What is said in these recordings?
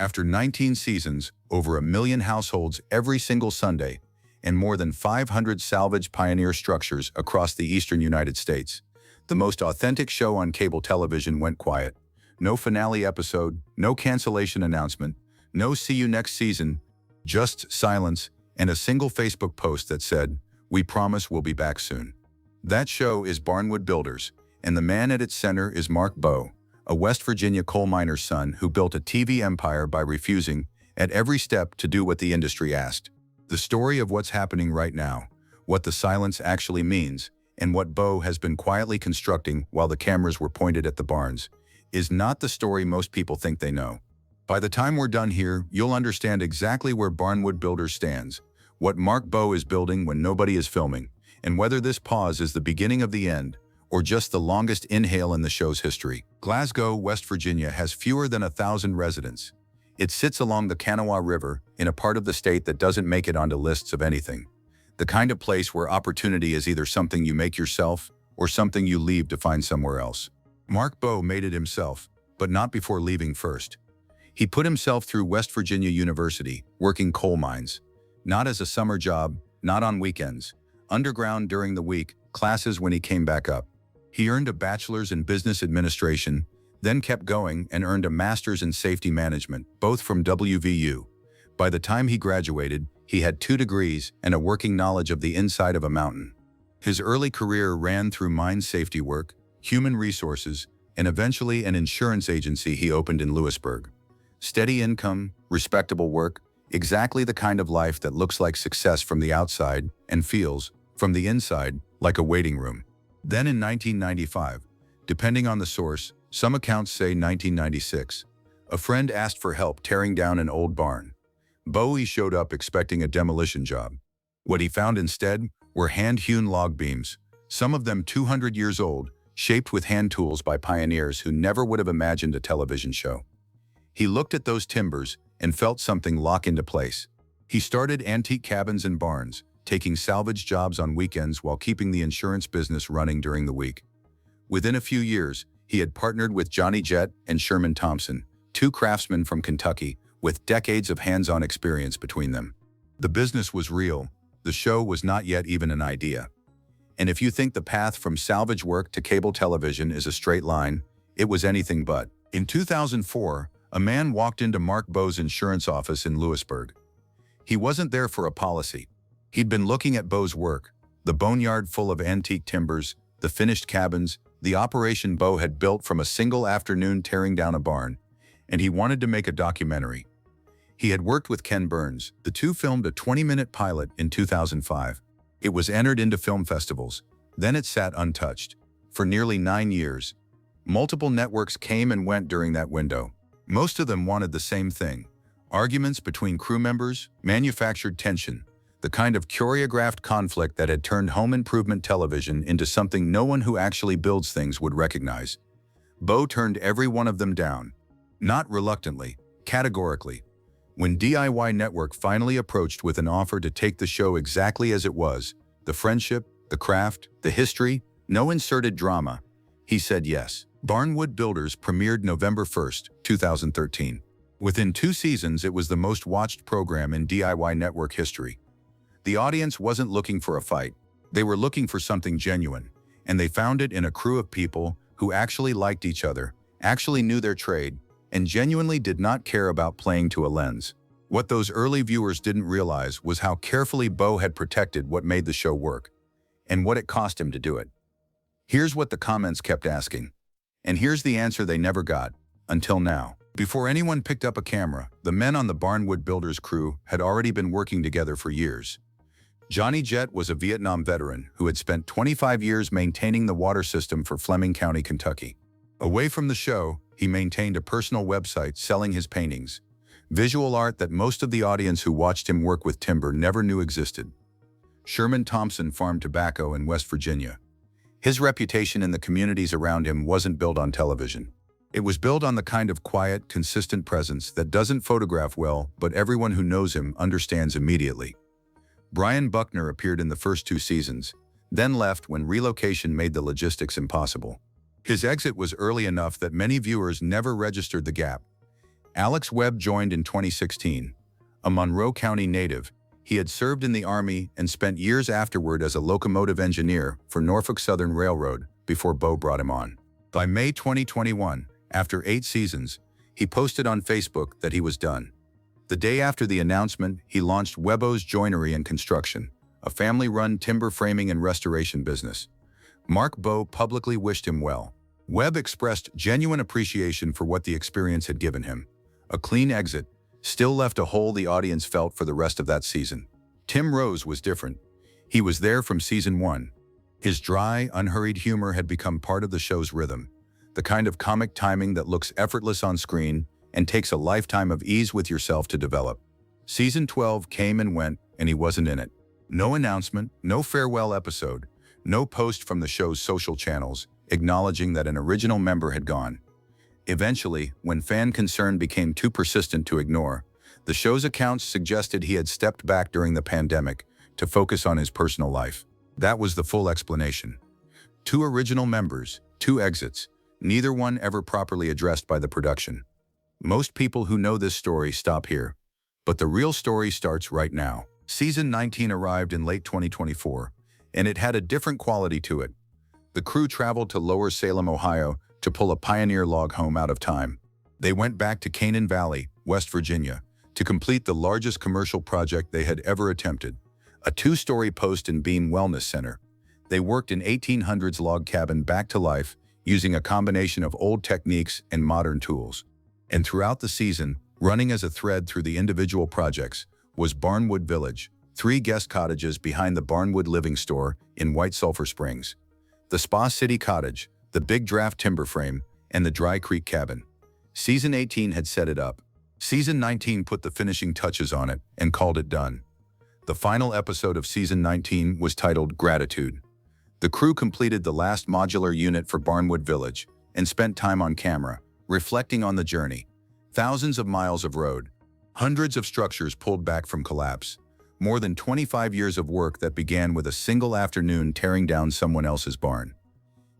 After 19 seasons, over 1 million households every single Sunday, and more than 500 salvaged pioneer structures across the eastern United States, the most authentic show on cable television went quiet. No finale episode, no cancellation announcement, no see you next season, just silence and a single Facebook post that said, "We promise we'll be back soon." That show is Barnwood Builders, and the man at its center is Mark Bowe, a West Virginia coal miner's son who built a TV empire by refusing, at every step, to do what the industry asked. The story of what's happening right now, what the silence actually means, and what Bowe has been quietly constructing while the cameras were pointed at the barns, is not the story most people think they know. By the time we're done here, you'll understand exactly where Barnwood Builders stands, what Mark Bowe is building when nobody is filming, and whether this pause is the beginning of the end, or just the longest inhale in the show's history. Glasgow, West Virginia has fewer than 1,000 residents. It sits along the Kanawha River, in a part of the state that doesn't make it onto lists of anything. The kind of place where opportunity is either something you make yourself or something you leave to find somewhere else. Mark Bowe made it himself, but not before leaving first. He put himself through West Virginia University, working coal mines. Not as a summer job, not on weekends. Underground during the week, classes when he came back up. He earned a bachelor's in business administration, then kept going and earned a master's in safety management, both from WVU. By the time he graduated, he had 2 degrees and a working knowledge of the inside of a mountain. His early career ran through mine safety work, human resources, and eventually an insurance agency he opened in Lewisburg. Steady income, respectable work, exactly the kind of life that looks like success from the outside and feels, from the inside, like a waiting room. Then in 1995, depending on the source, some accounts say 1996, a friend asked for help tearing down an old barn. Bowe showed up expecting a demolition job. What he found instead were hand-hewn log beams, some of them 200 years old, shaped with hand tools by pioneers who never would have imagined a television show. He looked at those timbers and felt something lock into place. He started antique cabins and barns, taking salvage jobs on weekends while keeping the insurance business running during the week. Within a few years, he had partnered with Johnny Jett and Sherman Thompson, 2 craftsmen from Kentucky with decades of hands-on experience between them. The business was real. The show was not yet even an idea. And if you think the path from salvage work to cable television is a straight line, it was anything but. In 2004, a man walked into Mark Bowe's insurance office in Lewisburg. He wasn't there for a policy. He'd been looking at Bowe's work, the boneyard full of antique timbers, the finished cabins, the operation Bowe had built from a single afternoon tearing down a barn, and he wanted to make a documentary. He had worked with Ken Burns. The two filmed a 20-minute pilot in 2005. It was entered into film festivals. Then it sat untouched. For nearly 9 years. Multiple networks came and went during that window. Most of them wanted the same thing. Arguments between crew members, manufactured tension, the kind of choreographed conflict that had turned home improvement television into something no one who actually builds things would recognize. Bowe turned every one of them down. Not reluctantly, categorically. When DIY Network finally approached with an offer to take the show exactly as it was, the friendship, the craft, the history, no inserted drama, he said yes. Barnwood Builders premiered November 1st, 2013. Within 2 seasons, it was the most watched program in DIY Network history. The audience wasn't looking for a fight. They were looking for something genuine, and they found it in a crew of people who actually liked each other, actually knew their trade, and genuinely did not care about playing to a lens. What those early viewers didn't realize was how carefully Bowe had protected what made the show work, and what it cost him to do it. Here's what the comments kept asking. And here's the answer they never got, until now. Before anyone picked up a camera, the men on the Barnwood Builders crew had already been working together for years. Johnny Jett was a Vietnam veteran who had spent 25 years maintaining the water system for Fleming County, Kentucky. Away from the show, he maintained a personal website selling his paintings, visual art that most of the audience who watched him work with timber never knew existed. Sherman Thompson farmed tobacco in West Virginia. His reputation in the communities around him wasn't built on television. It was built on the kind of quiet, consistent presence that doesn't photograph well, but everyone who knows him understands immediately. Brian Buckner appeared in the first 2 seasons, then left when relocation made the logistics impossible. His exit was early enough that many viewers never registered the gap. Alex Webb joined in 2016. A Monroe County native, he had served in the Army and spent years afterward as a locomotive engineer for Norfolk Southern Railroad before Bowe brought him on. By May 2021, after 8 seasons, he posted on Facebook that he was done. The day after the announcement, he launched Webbo's Joinery and Construction, a family-run timber framing and restoration business. Mark Bowe publicly wished him well. Webb expressed genuine appreciation for what the experience had given him. A clean exit still left a hole the audience felt for the rest of that season. Tim Rose was different. He was there from season 1. His dry, unhurried humor had become part of the show's rhythm, the kind of comic timing that looks effortless on screen and takes a lifetime of ease with yourself to develop. Season 12 came and went, and he wasn't in it. No announcement, no farewell episode, no post from the show's social channels acknowledging that an original member had gone. Eventually, when fan concern became too persistent to ignore, the show's accounts suggested he had stepped back during the pandemic to focus on his personal life. That was the full explanation. 2 original members, 2 exits, neither one ever properly addressed by the production. Most people who know this story stop here, but the real story starts right now. Season 19 arrived in late 2024, and it had a different quality to it. The crew traveled to Lower Salem, Ohio, to pull a pioneer log home out of time. They went back to Canaan Valley, West Virginia, to complete the largest commercial project they had ever attempted, a 2-story post and beam wellness center. They worked an 1800s log cabin back to life using a combination of old techniques and modern tools. And throughout the season, running as a thread through the individual projects, was Barnwood Village, 3 guest cottages behind the Barnwood Living Store in White Sulphur Springs, the Spa City Cottage, the Big Draft Timber Frame, and the Dry Creek Cabin. Season 18 had set it up. Season 19 put the finishing touches on it and called it done. The final episode of Season 19 was titled Gratitude. The crew completed the last modular unit for Barnwood Village and spent time on camera, reflecting on the journey. Thousands of miles of road, hundreds of structures pulled back from collapse, more than 25 years of work that began with a single afternoon tearing down someone else's barn.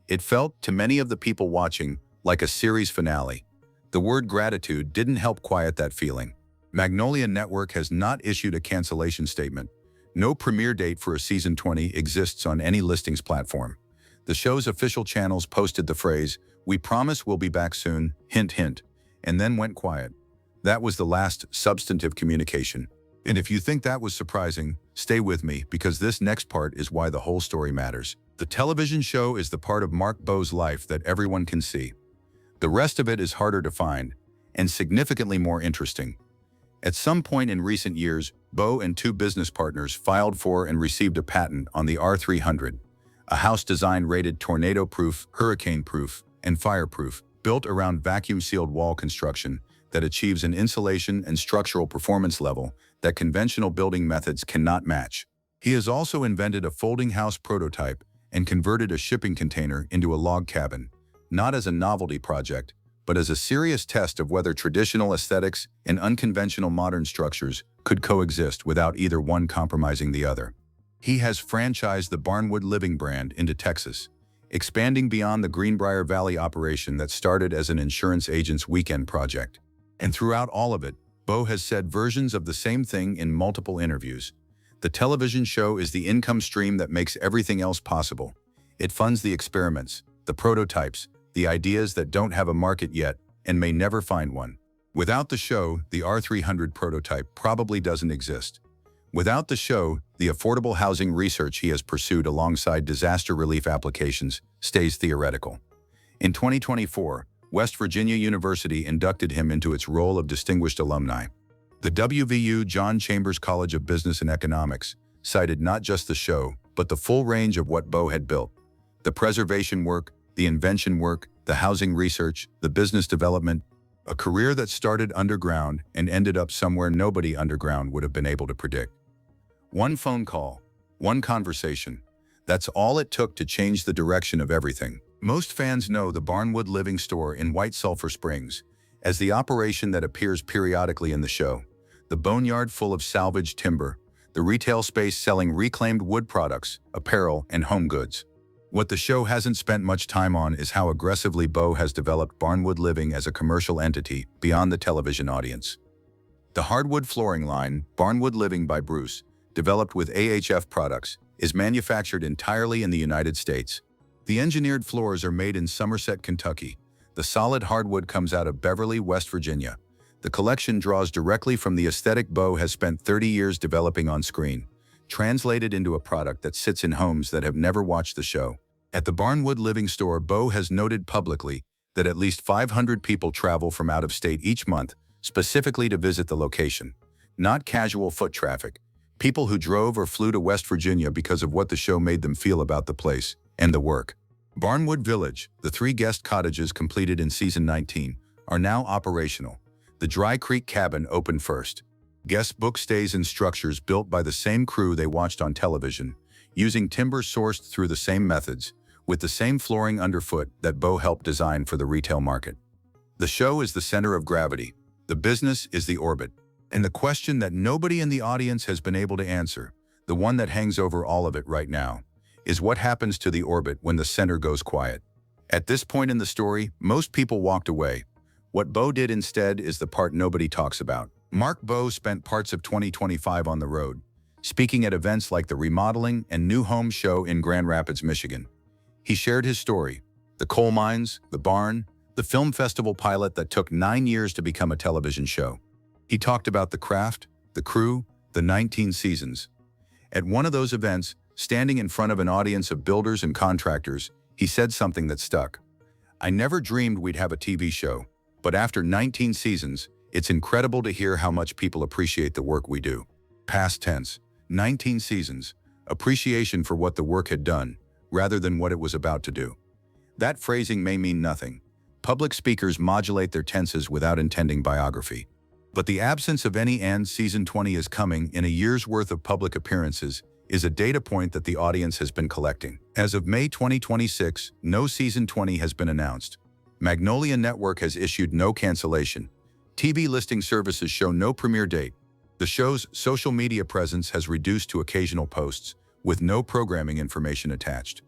It felt, to many of the people watching, like a series finale. The word gratitude didn't help quiet that feeling. Magnolia Network has not issued a cancellation statement. No premiere date for a season 20 exists on any listings platform. The show's official channels posted the phrase, "We promise we'll be back soon, hint hint," and then went quiet. That was the last substantive communication. And if you think that was surprising, stay with me, because this next part is why the whole story matters. The television show is the part of Mark Bowe's life that everyone can see. The rest of it is harder to find, and significantly more interesting. At some point in recent years, Bowe and 2 business partners filed for and received a patent on the R300, a house design rated tornado-proof, hurricane-proof, and fireproof, built around vacuum-sealed wall construction that achieves an insulation and structural performance level that conventional building methods cannot match. He has also invented a folding house prototype and converted a shipping container into a log cabin, not as a novelty project, but as a serious test of whether traditional aesthetics and unconventional modern structures could coexist without either one compromising the other. He has franchised the Barnwood Living brand into Texas, expanding beyond the Greenbrier Valley operation that started as an insurance agent's weekend project. And throughout all of it, Bowe has said versions of the same thing in multiple interviews. The television show is the income stream that makes everything else possible. It funds the experiments, the prototypes, the ideas that don't have a market yet and may never find one. Without the show, the R300 prototype probably doesn't exist. Without the show, the affordable housing research he has pursued alongside disaster relief applications stays theoretical. In 2024, West Virginia University inducted him into its roll of distinguished alumni. The WVU John Chambers College of Business and Economics cited not just the show, but the full range of what Bowe had built. The preservation work, the invention work, the housing research, the business development, a career that started underground and ended up somewhere nobody underground would have been able to predict. One phone call, one conversation, that's all it took to change the direction of everything. Most fans know the Barnwood Living Store in White Sulphur Springs as the operation that appears periodically in the show. The boneyard full of salvaged timber, the retail space selling reclaimed wood products, apparel, and home goods. What the show hasn't spent much time on is how aggressively Bowe has developed Barnwood Living as a commercial entity beyond the television audience. The hardwood flooring line, Barnwood Living by Bruce, developed with AHF products, is manufactured entirely in the United States. The engineered floors are made in Somerset, Kentucky. The solid hardwood comes out of Beverly, West Virginia. The collection draws directly from the aesthetic Bowe has spent 30 years developing on screen, translated into a product that sits in homes that have never watched the show. At the Barnwood Living store, Bowe has noted publicly that at least 500 people travel from out of state each month, specifically to visit the location. Not casual foot traffic, people who drove or flew to West Virginia because of what the show made them feel about the place and the work. Barnwood Village, the 3 guest cottages completed in season 19, are now operational. The Dry Creek cabin opened first. Guest book stays in structures built by the same crew they watched on television, using timber sourced through the same methods, with the same flooring underfoot that Bowe helped design for the retail market. The show is the center of gravity. The business is the orbit. And the question that nobody in the audience has been able to answer, the one that hangs over all of it right now, is what happens to the orbit when the center goes quiet. At this point in the story, most people walked away. What Bowe did instead is the part nobody talks about. Mark Bowe spent parts of 2025 on the road, speaking at events like the Remodeling and New Home Show in Grand Rapids, Michigan. He shared his story, the coal mines, the barn, the film festival pilot that took 9 years to become a television show. He talked about the craft, the crew, the 19 seasons. At one of those events, standing in front of an audience of builders and contractors, he said something that stuck. "I never dreamed we'd have a TV show, but after 19 seasons, it's incredible to hear how much people appreciate the work we do." Past tense, 19 seasons, appreciation for what the work had done, rather than what it was about to do. That phrasing may mean nothing. Public speakers modulate their tenses without intending biography. But the absence of any "and" season 20 is coming in a year's worth of public appearances is a data point that the audience has been collecting. As of May 2026, no season 20 has been announced. Magnolia Network has issued no cancellation. TV listing services show no premiere date. The show's social media presence has reduced to occasional posts, with no programming information attached.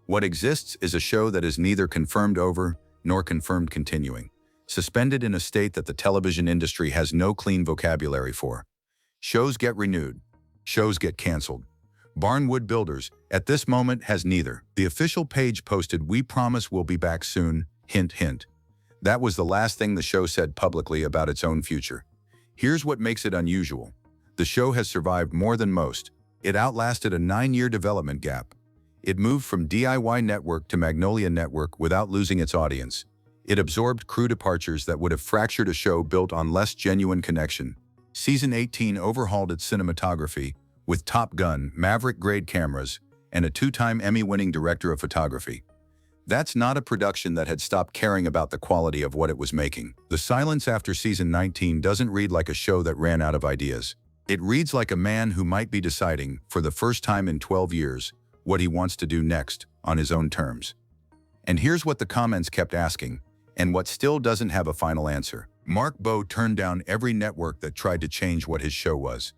What exists is a show that is neither confirmed over nor confirmed continuing, suspended in a state that the television industry has no clean vocabulary for. Shows get renewed. Shows get canceled. Barnwood Builders, at this moment, has neither. The official page posted, "We promise we'll be back soon, hint, hint." That was the last thing the show said publicly about its own future. Here's what makes it unusual. The show has survived more than most. It outlasted a 9-year development gap. It moved from DIY Network to Magnolia Network without losing its audience. It absorbed crew departures that would have fractured a show built on less genuine connection. Season 18 overhauled its cinematography with Top Gun, Maverick-grade cameras, and a 2-time Emmy-winning director of photography. That's not a production that had stopped caring about the quality of what it was making. The silence after season 19 doesn't read like a show that ran out of ideas. It reads like a man who might be deciding, for the first time in 12 years, what he wants to do next, on his own terms. And here's what the comments kept asking, and what still doesn't have a final answer. Mark Bowe turned down every network that tried to change what his show was.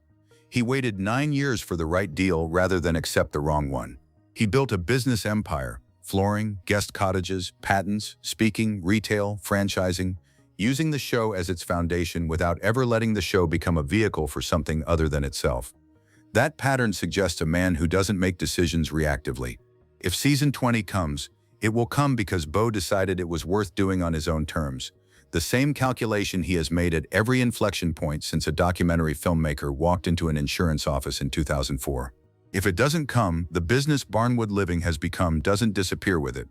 He waited 9 years for the right deal rather than accept the wrong one. He built a business empire, flooring, guest cottages, patents, speaking, retail, franchising, using the show as its foundation without ever letting the show become a vehicle for something other than itself. That pattern suggests a man who doesn't make decisions reactively. If season 20 comes, it will come because Bowe decided it was worth doing on his own terms, the same calculation he has made at every inflection point since a documentary filmmaker walked into an insurance office in 2004. If it doesn't come, the business Barnwood Living has become doesn't disappear with it.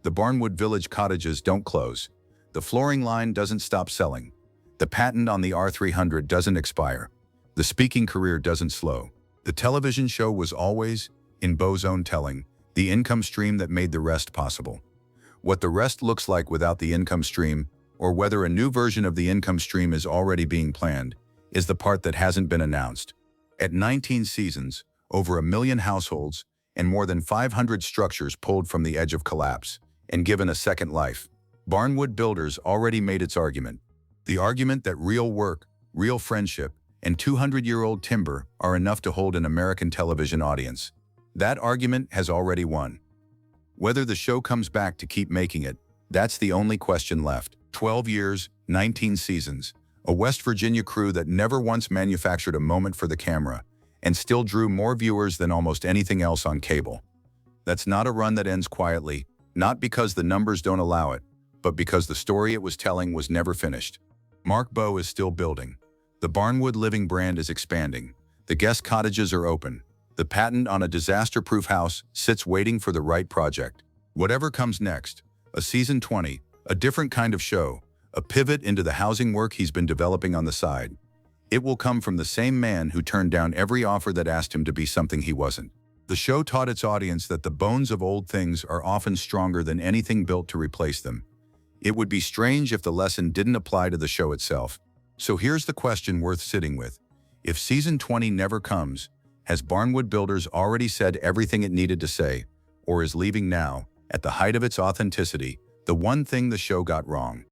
The Barnwood Village cottages don't close. The flooring line doesn't stop selling. The patent on the R300 doesn't expire. The speaking career doesn't slow. The television show was always, in Bowe's own telling, the income stream that made the rest possible. What the rest looks like without the income stream, or whether a new version of the income stream is already being planned, is the part that hasn't been announced. At 19 seasons, over 1 million households, and more than 500 structures pulled from the edge of collapse, and given a second life, Barnwood Builders already made its argument. The argument that real work, real friendship, and 200-year-old timber are enough to hold an American television audience. That argument has already won. Whether the show comes back to keep making it, that's the only question left. 12 years, 19 seasons, a West Virginia crew that never once manufactured a moment for the camera and still drew more viewers than almost anything else on cable. That's not a run that ends quietly, not because the numbers don't allow it, but because the story it was telling was never finished. Mark Bowe is still building. The Barnwood Living brand is expanding. The guest cottages are open. The patent on a disaster-proof house sits waiting for the right project. Whatever comes next, a season 20, a different kind of show, a pivot into the housing work he's been developing on the side. It will come from the same man who turned down every offer that asked him to be something he wasn't. The show taught its audience that the bones of old things are often stronger than anything built to replace them. It would be strange if the lesson didn't apply to the show itself. So here's the question worth sitting with. If season 20 never comes, has Barnwood Builders already said everything it needed to say, or is leaving now, at the height of its authenticity, the one thing the show got wrong?